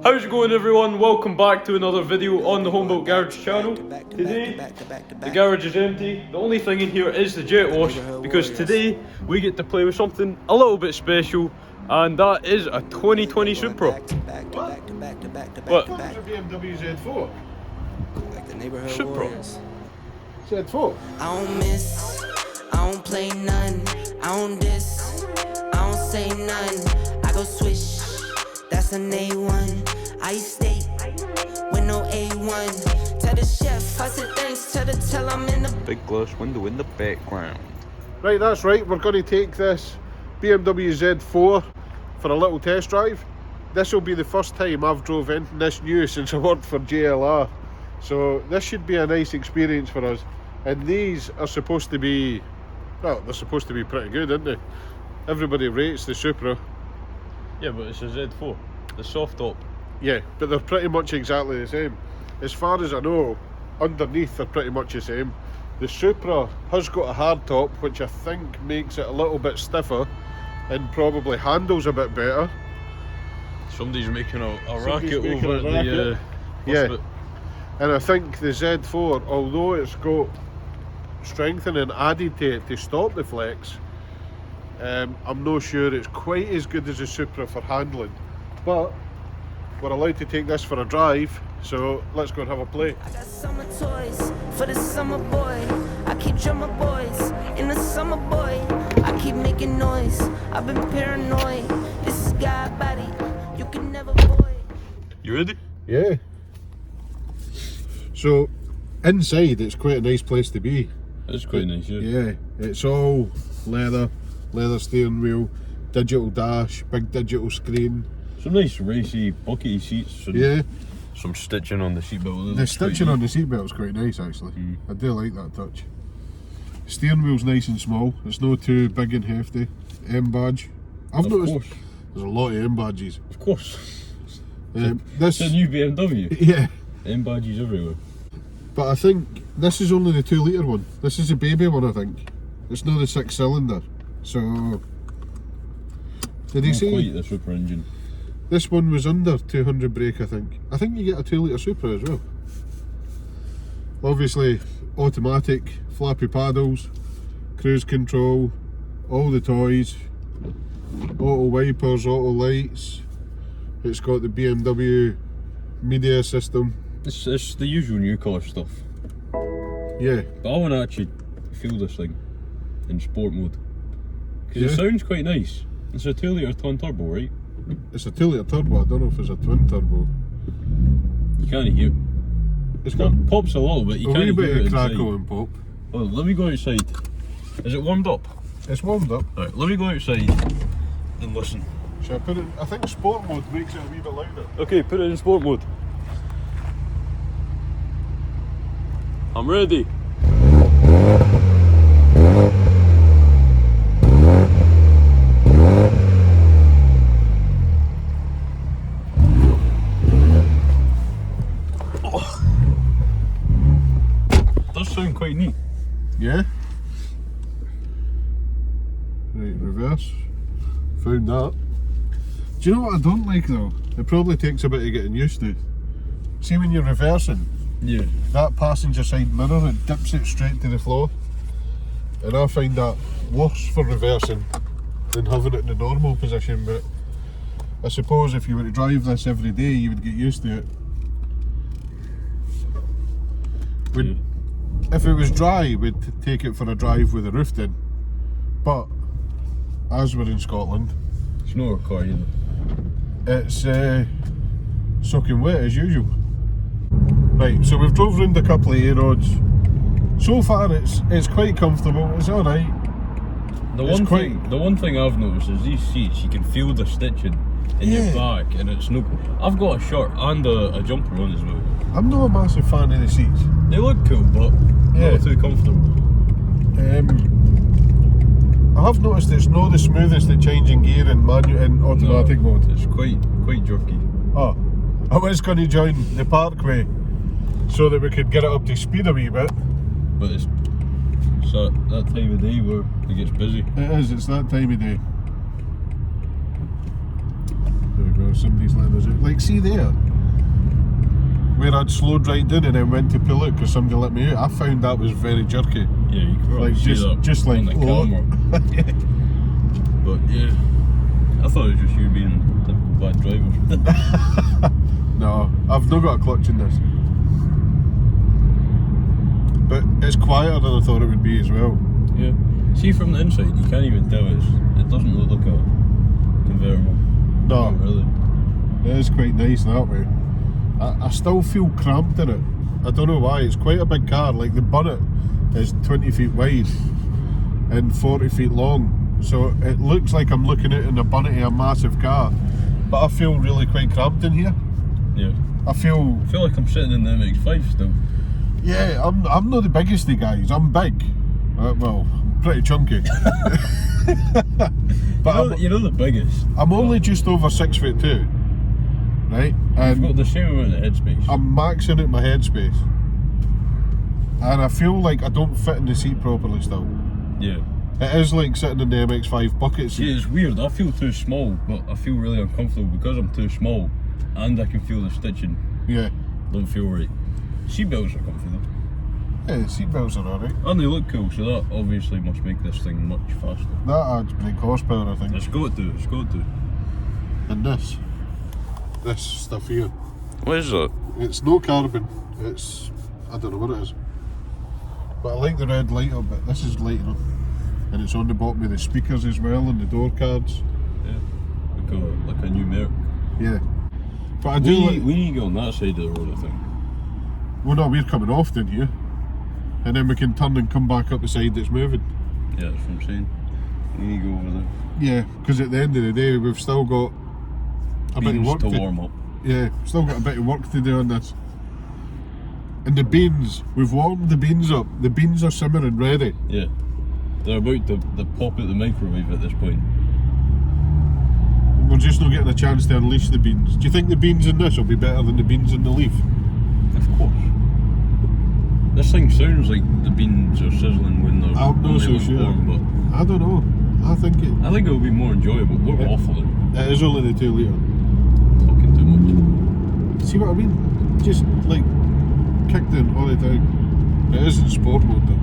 How's it going, everyone? Welcome back to another video on the Homebuilt Garage channel. Today, the garage is empty. The only thing in here is the jet wash, because today we get to play with something a little bit special, and that is a 2020 Supra. What? It's a BMW Z4. Supra. Z4. I don't miss, I don't play none, I don't diss, I don't say none, I go swish, that's an A1, I steak, with no A1, tell the chef, I said thanks, tell I'm in the Big glass window in the background. Right, that's right, we're going to take this BMW Z4 for a little test drive. This will be the first time I've drove anything this new since I worked for JLR. So this should be a nice experience for us. And these are supposed to be, well, they're supposed to be pretty good, aren't they? Everybody rates the Supra. Yeah, but it's a Z4, the soft top. Yeah, but they're pretty much exactly the same. As far as I know, underneath they're pretty much the same. The Supra has got a hard top, which I think makes it a little bit stiffer and probably handles a bit better. Somebody's making a Somebody's racket making over a at racket. the Yeah. bit. And I think the Z4, although it's got strengthening added to it to stop the flex, I'm not sure it's quite as good as the Supra for handling. But we're allowed to take this for a drive, so let's go and have a play. I got summer toys for the summer boy. I keep drumming boys in the summer boy. I keep making noise. I've been paranoid. This is God body. You can never avoid. You ready? Yeah. So inside it's quite a nice place to be. It's quite nice, yeah. Yeah, it's all leather steering wheel, digital dash, big digital screen. Some nice racy, buckety seats. And Yeah. some stitching on the seatbelt. The stitching on the seatbelt's quite nice actually. I do like that touch. Steering wheel's nice and small. It's not too big and hefty. M badge. I've Of noticed course. there's a lot of M badges. Of course. This, It's a new BMW. yeah, M badges everywhere. but I think this is only the 2 litre one. This is a baby one, I think. It's not the 6-cylinder. So, did he Not say quite the Supra engine. this one was under 200 brake? I think. I think you get a 2 litre Supra as well. Obviously, automatic, flappy paddles, cruise control, all the toys, auto wipers, auto lights. It's got the BMW media system. It's the usual new car stuff. Yeah, But I want to actually feel this thing in sport mode. Because Yeah. it sounds quite nice. It's a 2 litre twin turbo, right? it's a 2 litre turbo. I don't know if it's a twin turbo. You can't hear it. It's got It pops a little bit, you a can't wee hear bit it of crackle inside. and pop. Well, let me go outside. Is it warmed up? It's warmed up. Alright, let me go outside and listen. Should I put it? I think sport mode makes it a wee bit louder. Okay, put it in sport mode. I'm ready. Oh. Does sound quite neat. Yeah. Right, reverse. Found that. Do you know what I don't like though? It probably takes a bit of getting used to. See when you're reversing, Yeah. that passenger side mirror, it dips it straight to the floor. And I find that worse for reversing than having it in the normal position, but I suppose if you were to drive this every day you would get used to it. Would, If it was dry, we'd take it for a drive with the roof in. But as we're in Scotland, It's not a car either. it's soaking wet as usual. Right, so we've drove round a couple of A roads. So far it's quite comfortable, it's alright. The It's one thing I've noticed is these seats, you can feel the stitching in Yeah. your back, and it's no. I've got a shirt and a jumper on as well. I'm not a massive fan of the seats. They look cool, but Yeah. not too comfortable. I have noticed it's not the smoothest at changing gear in automatic No, mode. It's quite jerky. Oh, I was going to join the parkway so that we could get it up to speed a wee bit. But it's that time of day where it gets busy. It is, it's that time of day. There we go. or somebody's letting us out. Like, see there, where I'd slowed right down and then went to pull it because somebody let me out. I found that was very jerky. Yeah, you can probably Like see that just like on the camera. But yeah, I thought it was just you being a typical bad driver. No, I've not got a clutch in this. But it's quieter than I thought it would be as well. Yeah. See, from the inside, you can't even tell it doesn't look like a convertible. No, Not really. it is quite nice that way. I still feel cramped in it. I don't know why. It's quite a big car. Like, the bonnet is 20 feet wide and 40 feet long. So it looks like I'm looking out in the bonnet of a massive car. But I feel really quite cramped in here. Yeah. I feel like I'm sitting in the MX-5 still. Yeah, I'm not the biggest of guys. I'm big. Well, pretty chunky. But You're not the biggest. I'm only just over 6'2", right? You've got And the same amount of headspace. I'm maxing out my headspace. And I feel like I don't fit in the seat properly still. Yeah. It is like sitting in the MX-5 bucket seat. See, it's weird. I feel too small, but I feel really uncomfortable because I'm too small, and I can feel the stitching. Yeah. Don't feel right. Seatbelts are comfy though. Yeah, seatbelts are alright. And they look cool, so that obviously must make this thing much faster. That adds brake horsepower, I think. It's got to, it's got to. And this stuff here. What is that? It's no carbon. It's, I don't know what it is. But I like the red light up it. This is lighting up. And it's on the bottom of the speakers as well and the door cards. Yeah. Like a new Merc. Yeah. But I do like... We need to get on that side of the road, I think. Well, no, we're coming off then here. And then we can turn and come back up the side that's moving. Yeah, that's what I'm saying. We need to go over there. Yeah, because at the end of the day, we've still got a bit of work to warm up. Yeah, still got a bit of work to do on this. And the beans, we've warmed the beans up. The beans are simmering ready. Yeah. They're about to pop out the microwave at this point. We're just not getting a chance to unleash the beans. Do you think the beans in this will be better than the beans in the Leaf? Of course. This thing sounds like the beans are sizzling when they're I'm not so sure. warm, but I don't know. I think it'll be more enjoyable. We're awful at it is only the 2 litre. talking too much. See what I mean? Just like kicked in all the time. It is in sport mode though.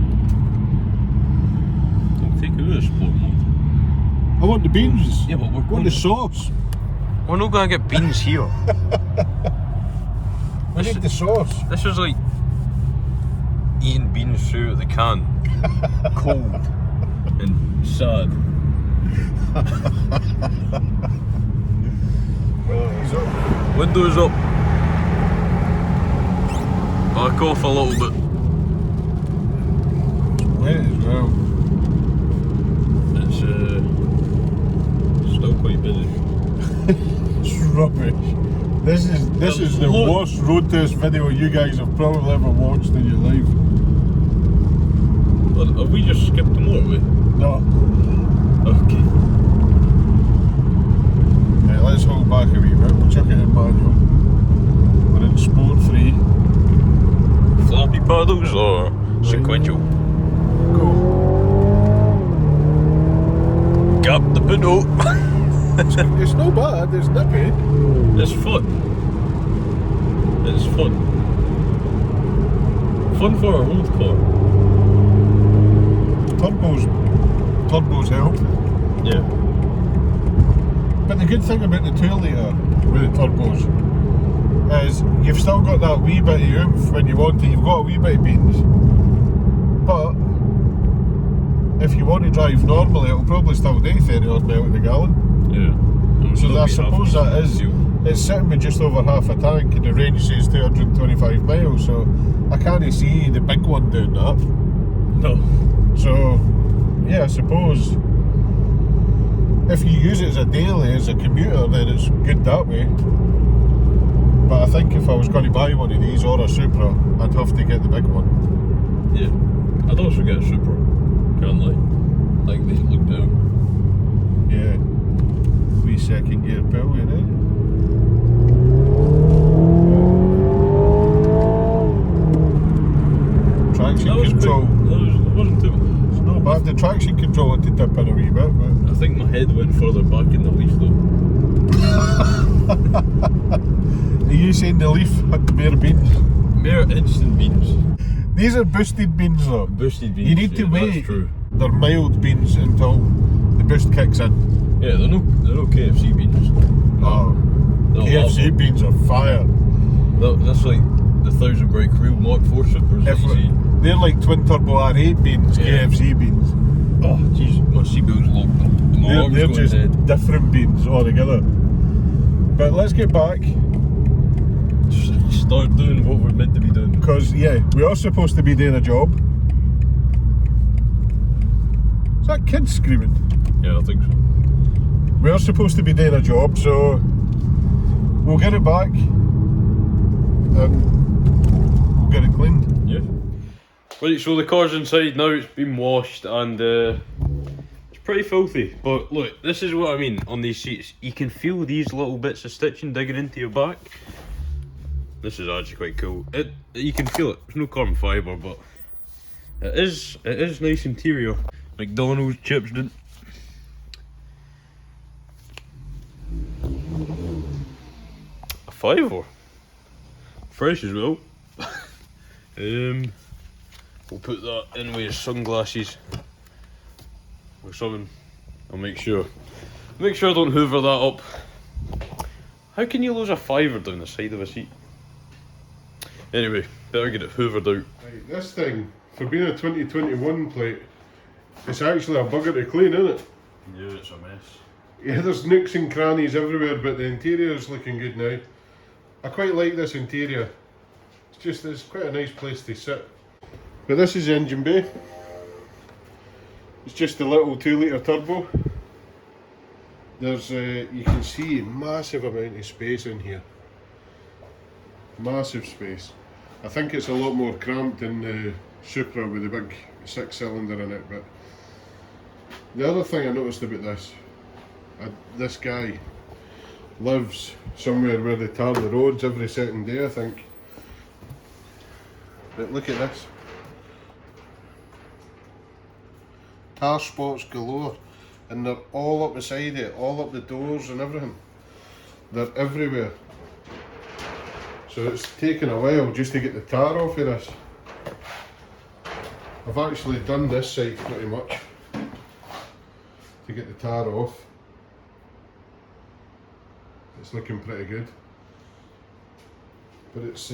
Don't take it out of sport mode. I want the beans. Yeah, but I want the sauce. We're not gonna get beans here. I need the sauce. This is like eating beans straight out the can. Cold and sad. Windows up. Back off a little bit. Wet as well. It's still quite busy. It's rubbish. This is the worst road test video you guys have probably ever watched in your life. Well, have we just skipped the motorway? No. Okay. Right, let's hold back a wee bit. We'll chuck it in manual. We're in Sport 3. Flappy paddles or sequential? Go. Gap the pedal. It's no bad, it's nippy. It's fun. It's fun. Fun for a road car. Turbos help. Yeah. But the good thing about the 2 litre with the turbos is you've still got that wee bit of oomph when you want it. You've got a wee bit of beans. But if you want to drive normally, it'll probably still do 30 odd mile to the gallon. Yeah. So I suppose that is, it's sitting with just over half a tank and the range says 225 miles, so I can't see the big one doing that. No. So, yeah, I suppose if you use it as a daily, as a commuter, then it's good that way. But I think if I was going to buy one of these or a Supra, I'd have to get the big one. Yeah. I'd also get a Supra. Can't lie. Like they look down. Yeah. Wee second gear pill, you know. Traction control. That wasn't too bad. It's not bad. The traction control had to dip in a wee bit, but I think my head went further back in the Leaf though. you saying the Leaf had mere beans? Mere instant beans. These are boosted beans though. Boosted beans. You need to yeah, wait. That's true. They're mild beans until the boost kicks in. Yeah, they're no KFC beans. Oh, They'll KFC love beans are fire. them. That's like the 1000 brake real Mark 4 Supers. If that you see. they're like twin turbo R8 beans, Yeah. KFC beans. Oh, jeez, my seatbelt's locked up. My arm's They're going just dead. different beans altogether. But let's get back, Just start doing what we're meant to be doing. because yeah, we are supposed to be doing a job. Is that kid screaming? Yeah, I think so. We are supposed to be doing a job, so we'll get it back and we'll get it cleaned. Yeah. Right, so the car's inside now, it's been washed and it's pretty filthy. But look, this is what I mean on these seats. You can feel these little bits of stitching digging into your back. This is actually quite cool. You can feel it. There's no carbon fibre, but it is nice interior. McDonald's chips didn't. A £5 fresh as well. We'll put that in with his sunglasses or something. I'll make sure I don't hoover that up. How can you lose a £5 down the side of a seat? Anyway, better get it hoovered out. Right, this thing, for being a 2021 plate, it's actually a bugger to clean, isn't it? Yeah, it's a mess. Yeah, there's nooks and crannies everywhere, but the interior is looking good now. I quite like this interior. It's quite a nice place to sit. But this is the engine bay. It's just a little 2-litre turbo. There's you can see a massive amount of space in here. Massive space. I think it's a lot more cramped than the Supra with the big 6-cylinder in it. But the other thing I noticed about this guy lives somewhere where they tar the roads every second day, I think. But look at this. Tar spots galore, and they're all up the side of it, all up the doors and everything. They're everywhere. So it's taken a while just to get the tar off of this. I've actually done this side pretty much to get the tar off. It's looking pretty good. But it's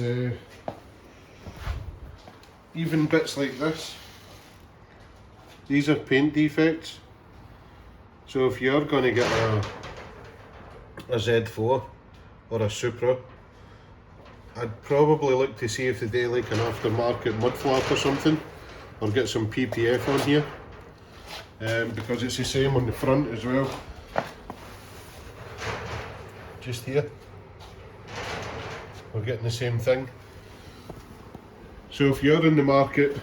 even bits like this. These are paint defects. So if you're going to get a Z4 or a Supra, I'd probably look to see if they do like an aftermarket mud flap or something, or get some PPF on here, because it's the same on the front as well. Just here, we're getting the same thing. So if you're in the market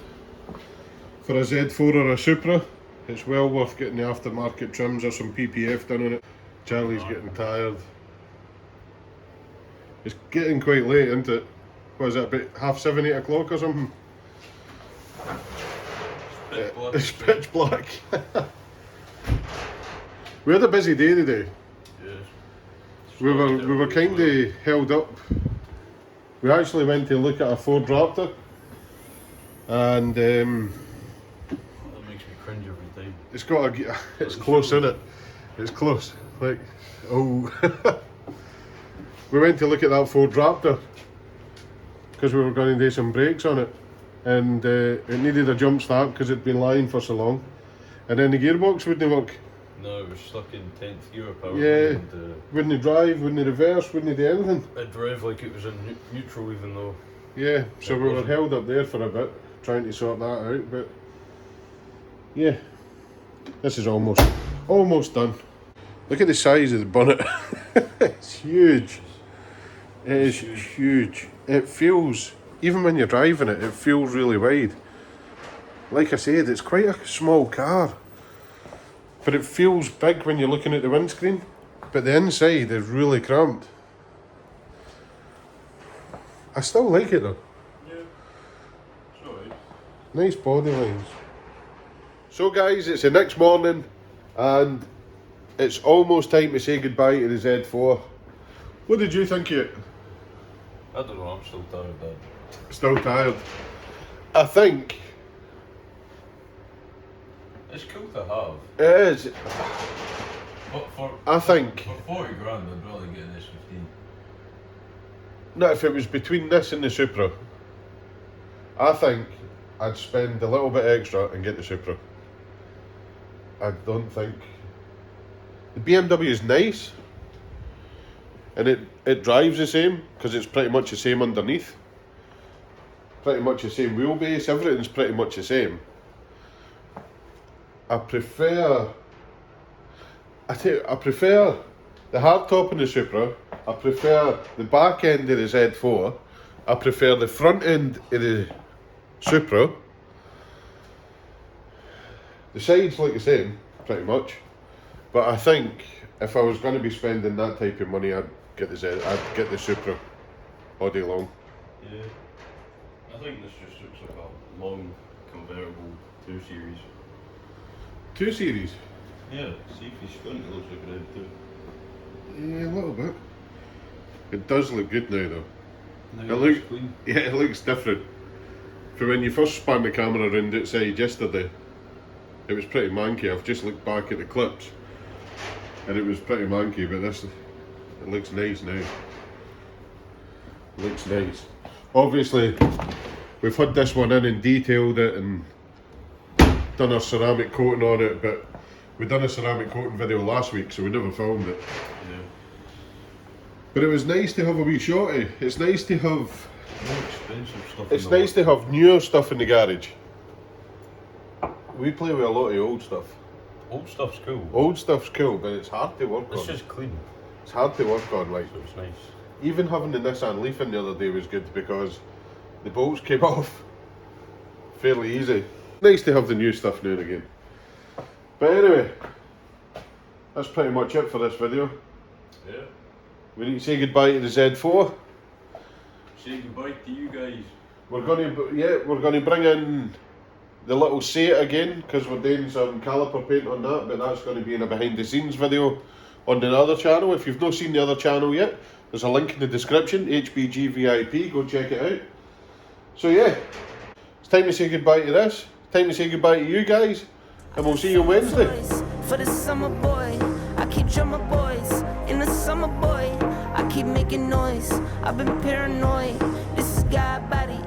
for a Z4 or a Supra, it's well worth getting the aftermarket trims or some PPF done on it. Charlie's getting tired. It's getting quite late, isn't it? What is it, about 7:30, 8 o'clock or something? It's pitch black. We had a busy day today. We were kind of held up. We actually went to look at a Ford Raptor, and That makes me cringe every time. it's close, isn't it? It's close. Like, oh. We went to look at that Ford Raptor because we were going to do some brakes on it, and it needed a jump start because it'd been lying for so long, and then the gearbox wouldn't work. No, it was stuck in 10th gear power. Yeah, And, wouldn't drive, wouldn't reverse, wouldn't do anything. it drove like it was in neutral, even though. Yeah, so It we were wasn't. held up there for a bit, trying to sort that out, but yeah, this is almost done. Look at the size of the bonnet. It's huge. It is huge. It feels, even when you're driving it, it feels really wide. Like I said, it's quite a small car, but it feels big when you're looking at the windscreen, but the inside is really cramped. I still like it though. Yeah. It's alright. Nice body lines. So guys, it's the next morning and it's almost time to say goodbye to the Z4. What did you think of it? I don't know, I'm still tired, Dad. Still tired. I think It's cool to have, it is. but I think for 40 grand, I'd rather get an S15. no, if it was between this and the Supra, I think I'd spend a little bit extra and get the Supra. I don't think the BMW is nice, and it drives the same because it's pretty much the same underneath. Pretty much the same wheelbase, everything's pretty much the same. I prefer the hardtop in the Supra, I prefer the back end of the Z4, I prefer the front end of the Supra. The sides look the same, pretty much, but I think if I was going to be spending that type of money, I'd get the Supra all day long. Yeah. I think this just looks like a long, convertible 2 Series. 2 Series? Yeah, see if you squint, it looks like an M2. Yeah, a little bit. It does look good now though. Now It looks clean. Yeah, it looks different. For when you first span the camera around outside yesterday, it was pretty manky. I've just looked back at the clips and it was pretty manky, but it looks nice now. It looks nice. Obviously, we've had this one in and detailed it and done our ceramic coating on it, but we done a ceramic coating video last week, so we never filmed it. Yeah. But it was nice to have a wee shorty. It's nice to have More expensive stuff. It's nice to have newer stuff in the garage. We play with a lot of old stuff. Old stuff's cool. Old stuff's cool, but it's hard to work It's on. just clean, It's hard to work on, like. so it's nice. Even having the Nissan Leaf in the other day was good because the bolts came off fairly easy. Nice to have the new stuff now and again. But anyway, that's pretty much it for this video. Yeah. We need to say goodbye to the Z4. Say goodbye to you guys. We're gonna bring in the little Seat again because we're doing some caliper paint on that, but that's going to be in a behind the scenes video on the other channel. If you've not seen the other channel yet, there's a link in the description, HBG VIP, go check it out. So yeah, it's time to say goodbye to this, time to say goodbye to you guys, and we'll see you on Wednesday. For the summer boy, I keep drumming boys. In the summer boy, I keep making noise. I've been paranoid. This is God body.